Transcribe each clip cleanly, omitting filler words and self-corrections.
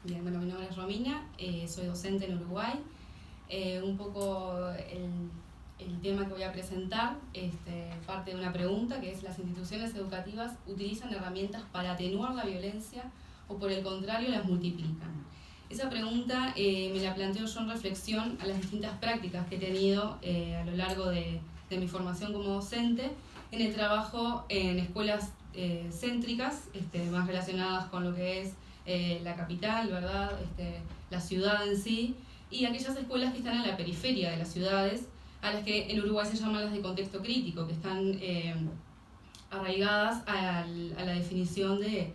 Bien, bueno, mi nombre es Romina, soy docente en Uruguay. Un poco el tema que voy a presentar parte de una pregunta que es: ¿las instituciones educativas utilizan herramientas para atenuar la violencia o por el contrario las multiplican? Esa pregunta me la planteo yo en reflexión a las distintas prácticas que he tenido a lo largo de mi formación como docente en el trabajo en escuelas céntricas, más relacionadas con lo que es la capital, ¿verdad? La ciudad en sí, y aquellas escuelas que están en la periferia de las ciudades, a las que en Uruguay se llaman las de contexto crítico, que están arraigadas a la definición de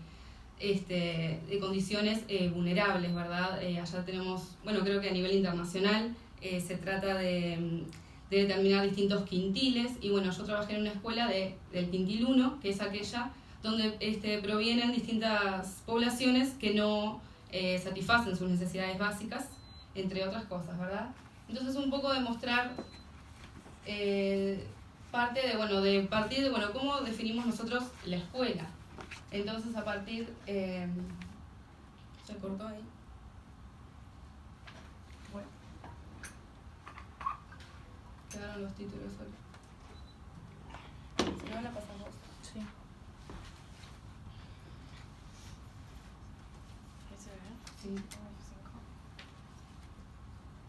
condiciones vulnerables, ¿verdad? Allá tenemos, bueno, creo que a nivel internacional se trata de determinar distintos quintiles, y bueno, yo trabajé en una escuela del quintil 1, que es aquella donde provienen distintas poblaciones que no satisfacen sus necesidades básicas, entre otras cosas, ¿verdad? Entonces, un poco de mostrar partir de cómo definimos nosotros la escuela. Entonces, a partir... ¿se cortó ahí? Bueno. Quedaron los títulos solo. Si no, la pasamos. Sí. ¿Ese ve? Sí.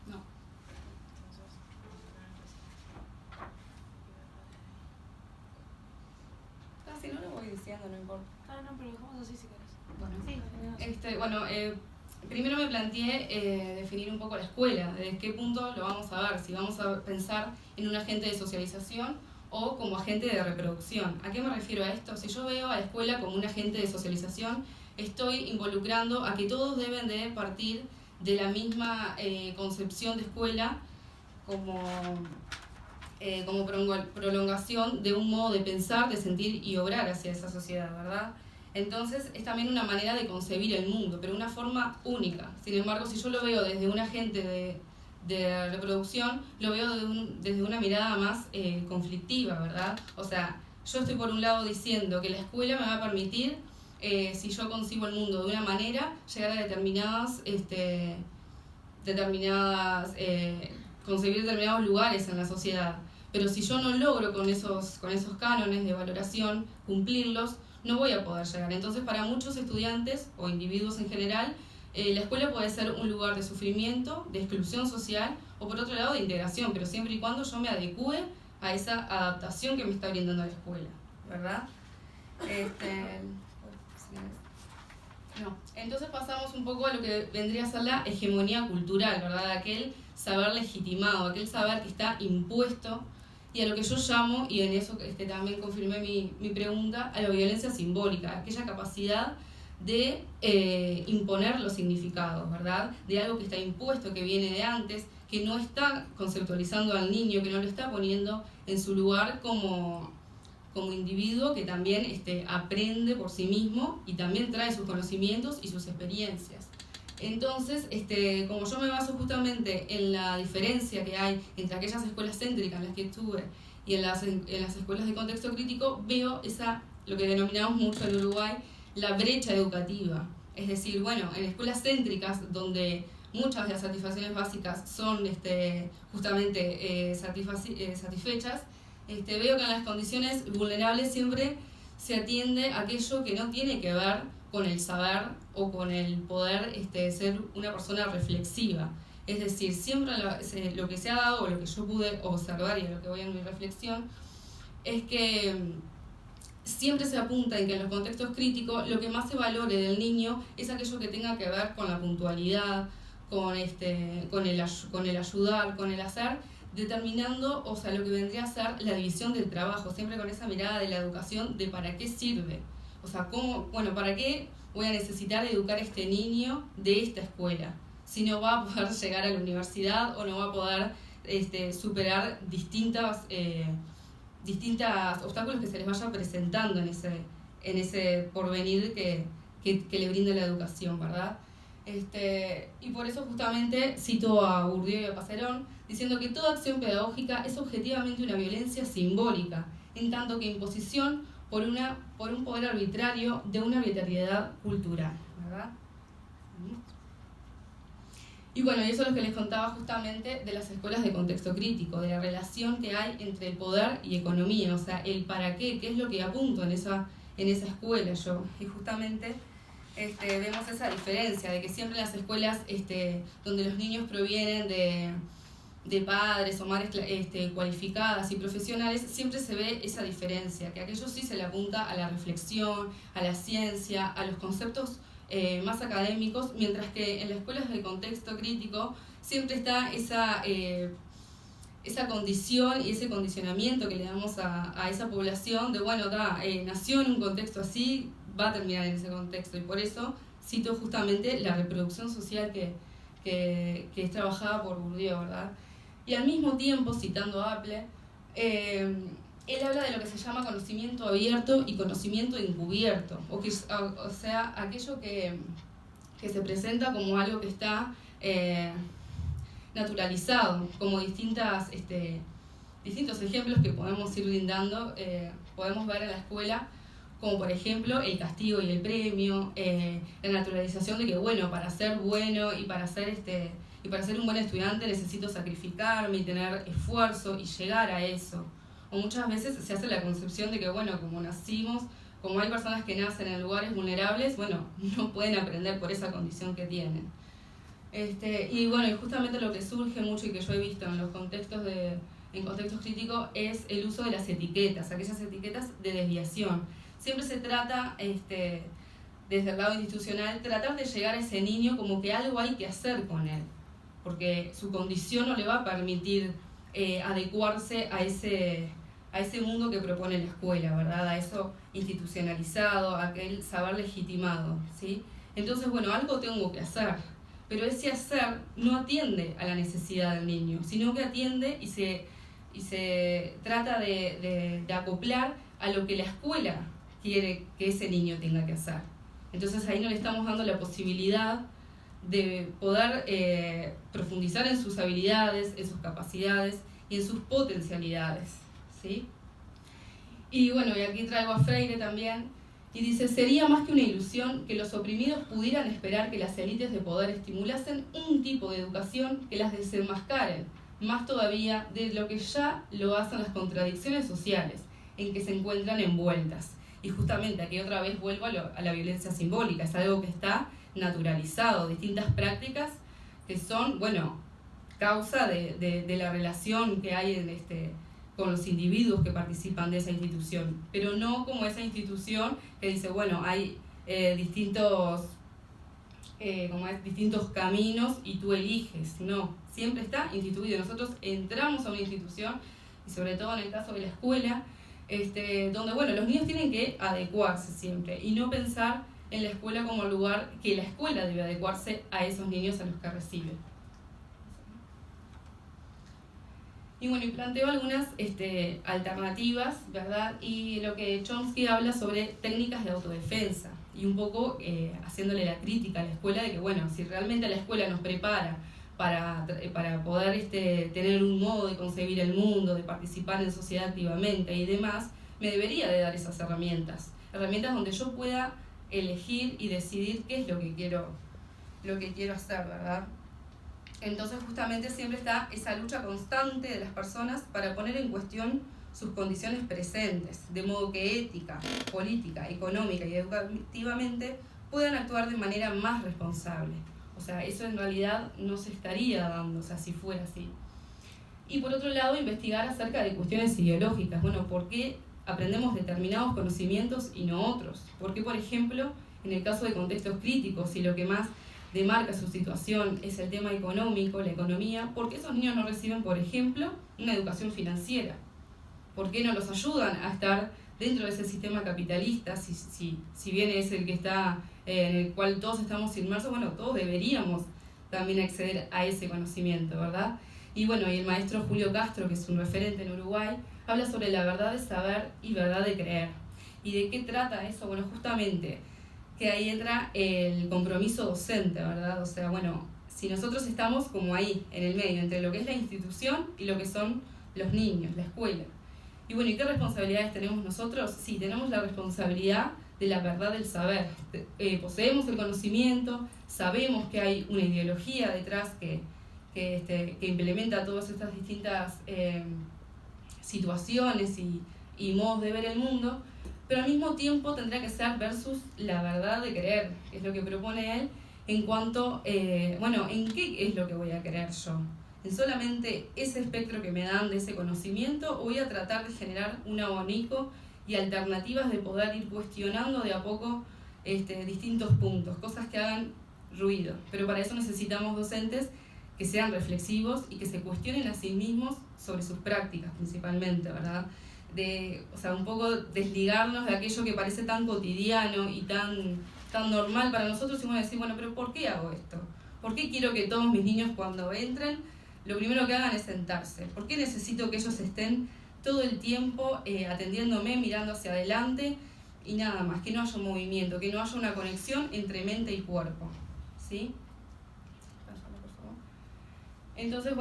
No. Si no lo voy diciendo, no importa. No, pero dejamos así si querés. Bueno, sí. Primero me planteé definir un poco la escuela, desde qué punto lo vamos a ver, si vamos a pensar en un agente de socialización o como agente de reproducción. ¿A qué me refiero a esto? Si yo veo a la escuela como un agente de socialización, estoy involucrando a que todos deben de partir de la misma concepción de escuela como prolongación de un modo de pensar, de sentir y obrar hacia esa sociedad, ¿verdad? Entonces es también una manera de concebir el mundo, pero una forma única. Sin embargo, si yo lo veo desde un agente de reproducción, lo veo desde una mirada más conflictiva, ¿verdad? O sea, yo estoy por un lado diciendo que la escuela me va a permitir, si yo concibo el mundo de una manera, llegar a concebir determinados lugares en la sociedad. Pero si yo no logro con esos cánones de valoración cumplirlos, no voy a poder llegar. Entonces, para muchos estudiantes o individuos en general, la escuela puede ser un lugar de sufrimiento, de exclusión social, o por otro lado de integración, pero siempre y cuando yo me adecúe a esa adaptación que me está brindando la escuela, ¿verdad? Entonces pasamos un poco a lo que vendría a ser la hegemonía cultural, ¿verdad? Aquel saber legitimado, aquel saber que está impuesto, y a lo que yo llamo, y en eso también confirmé mi pregunta, a la violencia simbólica, aquella capacidad de imponer los significados, ¿verdad? De algo que está impuesto, que viene de antes, que no está conceptualizando al niño, que no lo está poniendo en su lugar como individuo que también aprende por sí mismo y también trae sus conocimientos y sus experiencias. Entonces, como yo me baso justamente en la diferencia que hay entre aquellas escuelas céntricas en las que estuve y en las escuelas de contexto crítico, veo lo que denominamos mucho en Uruguay, la brecha educativa. Es decir, bueno, en escuelas céntricas donde muchas de las satisfacciones básicas son justamente satisfechas, veo que en las condiciones vulnerables siempre se atiende a aquello que no tiene que ver con el saber o con el poder ser una persona reflexiva. Es decir, siempre lo que se ha dado, o lo que yo pude observar y a lo que voy en mi reflexión, es que siempre se apunta en que en los contextos críticos lo que más se valore del niño es aquello que tenga que ver con la puntualidad, con el ayudar, con el hacer, determinando, lo que vendría a ser la división del trabajo, siempre con esa mirada de la educación de para qué sirve. ¿Para qué voy a necesitar educar a este niño de esta escuela? Si no va a poder llegar a la universidad o no va a poder superar distintos obstáculos que se les vaya presentando en ese porvenir que le brinda la educación, ¿verdad? Y por eso justamente cito a Bourdieu y a Passerón, diciendo que toda acción pedagógica es objetivamente una violencia simbólica, en tanto que imposición por un poder arbitrario de una arbitrariedad cultural, ¿verdad? Y bueno, y eso es lo que les contaba justamente de las escuelas de contexto crítico, de la relación que hay entre el poder y economía, o sea, el para qué es lo que apunto en esa escuela yo. Y justamente vemos esa diferencia, de que siempre en las escuelas donde los niños provienen de padres o madres cualificadas y profesionales, siempre se ve esa diferencia, que aquello sí se le apunta a la reflexión, a la ciencia, a los conceptos más académicos, mientras que en las escuelas de contexto crítico siempre está esa condición y ese condicionamiento que le damos a esa población de, bueno, nació en un contexto así, va a terminar en ese contexto. Y por eso cito justamente la reproducción social que es trabajada por Bourdieu, ¿verdad? Y al mismo tiempo, citando a Apple, él habla de lo que se llama conocimiento abierto y conocimiento encubierto, o sea, aquello que se presenta como algo que está naturalizado, como distintos ejemplos que podemos ir brindando, podemos ver en la escuela, como por ejemplo el castigo y el premio, la naturalización de que, bueno, para ser bueno y para ser un buen estudiante necesito sacrificarme y tener esfuerzo y llegar a eso. O muchas veces se hace la concepción de que, bueno, como nacimos, como hay personas que nacen en lugares vulnerables, bueno, no pueden aprender por esa condición que tienen. Y bueno, y justamente lo que surge mucho y que yo he visto en contextos críticos es el uso de las etiquetas, aquellas etiquetas de desviación. Siempre se trata, desde el lado institucional, tratar de llegar a ese niño como que algo hay que hacer con él, porque su condición no le va a permitir adecuarse a ese mundo que propone la escuela, ¿verdad? A eso institucionalizado, a aquel saber legitimado, ¿sí? Entonces, bueno, algo tengo que hacer, pero ese hacer no atiende a la necesidad del niño, sino que atiende y se trata de acoplar a lo que la escuela quiere que ese niño tenga que hacer. Entonces ahí no le estamos dando la posibilidad de poder profundizar en sus habilidades, en sus capacidades y en sus potencialidades, ¿sí? Y bueno, y aquí traigo a Freire también, y dice: sería más que una ilusión que los oprimidos pudieran esperar que las élites de poder estimulasen un tipo de educación que las desenmascaren, más todavía de lo que ya lo hacen las contradicciones sociales en que se encuentran envueltas. Y justamente aquí otra vez vuelvo a la violencia simbólica, es algo que está naturalizado, distintas prácticas que son, bueno, causa de la relación que hay con los individuos que participan de esa institución, pero no como esa institución que dice, bueno, hay distintos caminos y tú eliges. No, siempre está instituido. Nosotros entramos a una institución, y sobre todo en el caso de la escuela, donde, bueno, los niños tienen que adecuarse siempre y no pensar en la escuela como lugar que la escuela debe adecuarse a esos niños a los que recibe. Y bueno, y planteo algunas alternativas, ¿verdad? Y lo que Chomsky habla sobre técnicas de autodefensa y un poco haciéndole la crítica a la escuela de que, bueno, si realmente la escuela nos prepara para poder tener un modo de concebir el mundo, de participar en sociedad activamente y demás, me debería de dar esas herramientas donde yo pueda elegir y decidir qué es lo que quiero hacer, ¿verdad? Entonces justamente siempre está esa lucha constante de las personas para poner en cuestión sus condiciones presentes, de modo que ética, política, económica y educativamente puedan actuar de manera más responsable. O sea, eso en realidad no se estaría dando, o sea, si fuera así. Y por otro lado, investigar acerca de cuestiones ideológicas. Bueno, ¿por qué aprendemos determinados conocimientos y no otros? ¿Por qué, por ejemplo, en el caso de contextos críticos, si lo que más demarca su situación es el tema económico, la economía, ¿por qué esos niños no reciben, por ejemplo, una educación financiera? ¿Por qué no los ayudan a estar dentro de ese sistema capitalista, si bien es el que está en el cual todos estamos inmersos? Bueno, todos deberíamos también acceder a ese conocimiento, ¿verdad? Y bueno, y el maestro Julio Castro, que es un referente en Uruguay, habla sobre la verdad de saber y verdad de creer. ¿Y de qué trata eso? Bueno, justamente que ahí entra el compromiso docente, ¿verdad? O sea, bueno, si nosotros estamos como ahí, en el medio, entre lo que es la institución y lo que son los niños, la escuela. Y bueno, ¿y qué responsabilidades tenemos nosotros? Sí, tenemos la responsabilidad de la verdad del saber. Poseemos el conocimiento, sabemos que hay una ideología detrás que implementa todas estas distintas situaciones y modos de ver el mundo, pero al mismo tiempo tendrá que ser versus la verdad de querer, que es lo que propone él, en cuanto, ¿en qué es lo que voy a querer yo? ¿En solamente ese espectro que me dan de ese conocimiento o voy a tratar de generar un abanico y alternativas de poder ir cuestionando de a poco distintos puntos, cosas que hagan ruido? Pero para eso necesitamos docentes que sean reflexivos y que se cuestionen a sí mismos sobre sus prácticas principalmente, ¿verdad? Un poco desligarnos de aquello que parece tan cotidiano y tan normal para nosotros y uno decir, bueno, pero ¿por qué hago esto? ¿Por qué quiero que todos mis niños cuando entren lo primero que hagan es sentarse? ¿Por qué necesito que ellos estén todo el tiempo atendiéndome, mirando hacia adelante y nada más? Que no haya un movimiento, que no haya una conexión entre mente y cuerpo, ¿sí? Entonces,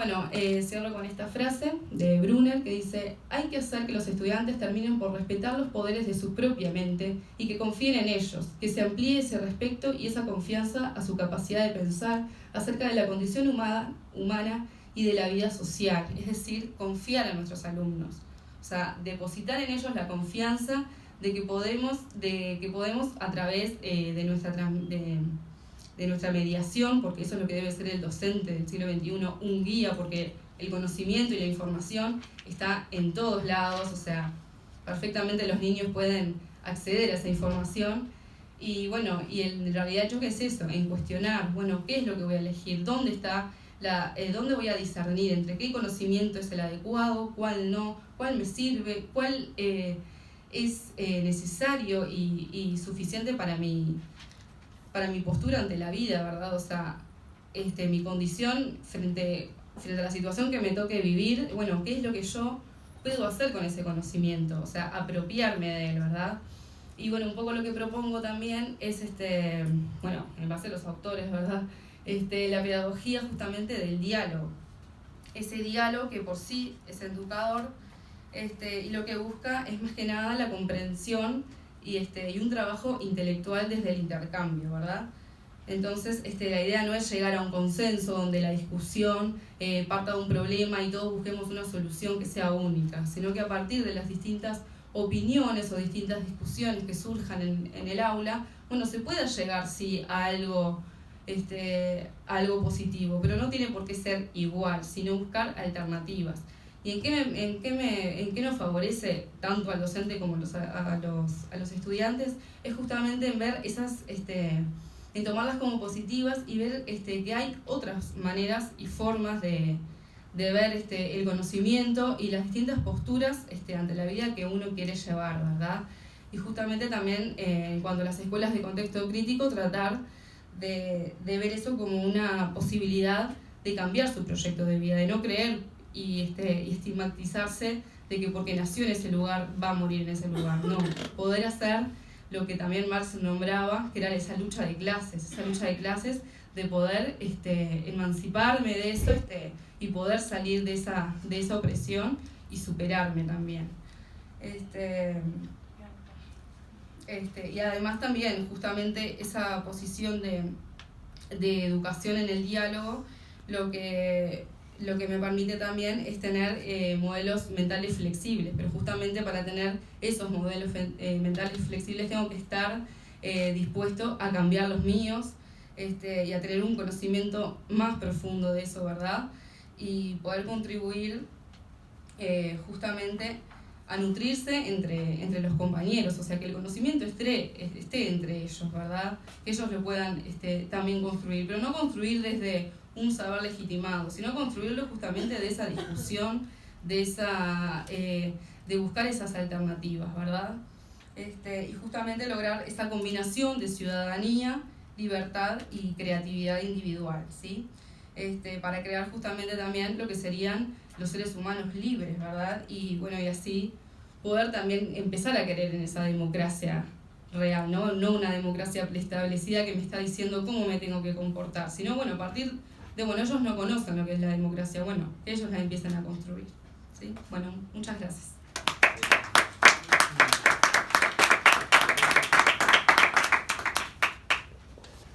cierro con esta frase de Brunner que dice: hay que hacer que los estudiantes terminen por respetar los poderes de su propia mente y que confíen en ellos, que se amplíe ese respeto y esa confianza a su capacidad de pensar acerca de la condición humana y de la vida social, es decir, confiar en nuestros alumnos, o sea, depositar en ellos la confianza de que podemos a través de nuestra mediación, porque eso es lo que debe ser el docente del siglo XXI, un guía, porque el conocimiento y la información está en todos lados, o sea, perfectamente los niños pueden acceder a esa información, y en realidad yo qué es eso, en cuestionar, qué es lo que voy a elegir, dónde voy a discernir entre qué conocimiento es el adecuado, cuál no, cuál me sirve, cuál es necesario y suficiente para mi postura ante la vida, ¿verdad? O sea, mi condición frente a la situación que me toque vivir, ¿qué es lo que yo puedo hacer con ese conocimiento? O sea, apropiarme de él, ¿verdad? Y un poco lo que propongo también es, en base a los autores, ¿verdad? La pedagogía justamente del diálogo. Ese diálogo que por sí es educador, y lo que busca es más que nada la comprensión y un trabajo intelectual desde el intercambio, ¿verdad? Entonces, la idea no es llegar a un consenso donde la discusión parta de un problema y todos busquemos una solución que sea única, sino que a partir de las distintas opiniones o distintas discusiones que surjan en el aula, se pueda llegar, sí, a algo positivo, pero no tiene por qué ser igual, sino buscar alternativas. ¿Y en qué nos favorece tanto al docente como a los estudiantes? Es justamente en ver en tomarlas como positivas y ver que hay otras maneras y formas de ver el conocimiento y las distintas posturas ante la vida que uno quiere llevar, ¿verdad? Y justamente también en cuanto a las escuelas de contexto crítico, tratar de ver eso como una posibilidad de cambiar su proyecto de vida, de no creer y estigmatizarse de que porque nació en ese lugar va a morir en ese lugar. No, poder hacer lo que también Marx nombraba, que era esa lucha de clases, de poder emanciparme de eso y poder salir de esa opresión y superarme también. Y además también justamente esa posición de educación en el diálogo, lo que me permite también es tener modelos mentales flexibles, pero justamente para tener esos modelos mentales flexibles tengo que estar dispuesto a cambiar los míos y a tener un conocimiento más profundo de eso, ¿verdad? Y poder contribuir justamente a nutrirse entre los compañeros, o sea, que el conocimiento esté entre ellos, ¿verdad? Que ellos lo puedan también construir, pero no construir desde un saber legitimado, sino construirlo justamente de esa discusión, de buscar esas alternativas, ¿verdad? Y justamente lograr esa combinación de ciudadanía, libertad y creatividad individual, ¿sí? Para crear justamente también lo que serían los seres humanos libres, ¿verdad? Y así poder también empezar a querer en esa democracia real, ¿no? No una democracia preestablecida que me está diciendo cómo me tengo que comportar, sino a partir de, ellos no conocen lo que es la democracia, ellos la empiezan a construir, ¿sí? Muchas gracias.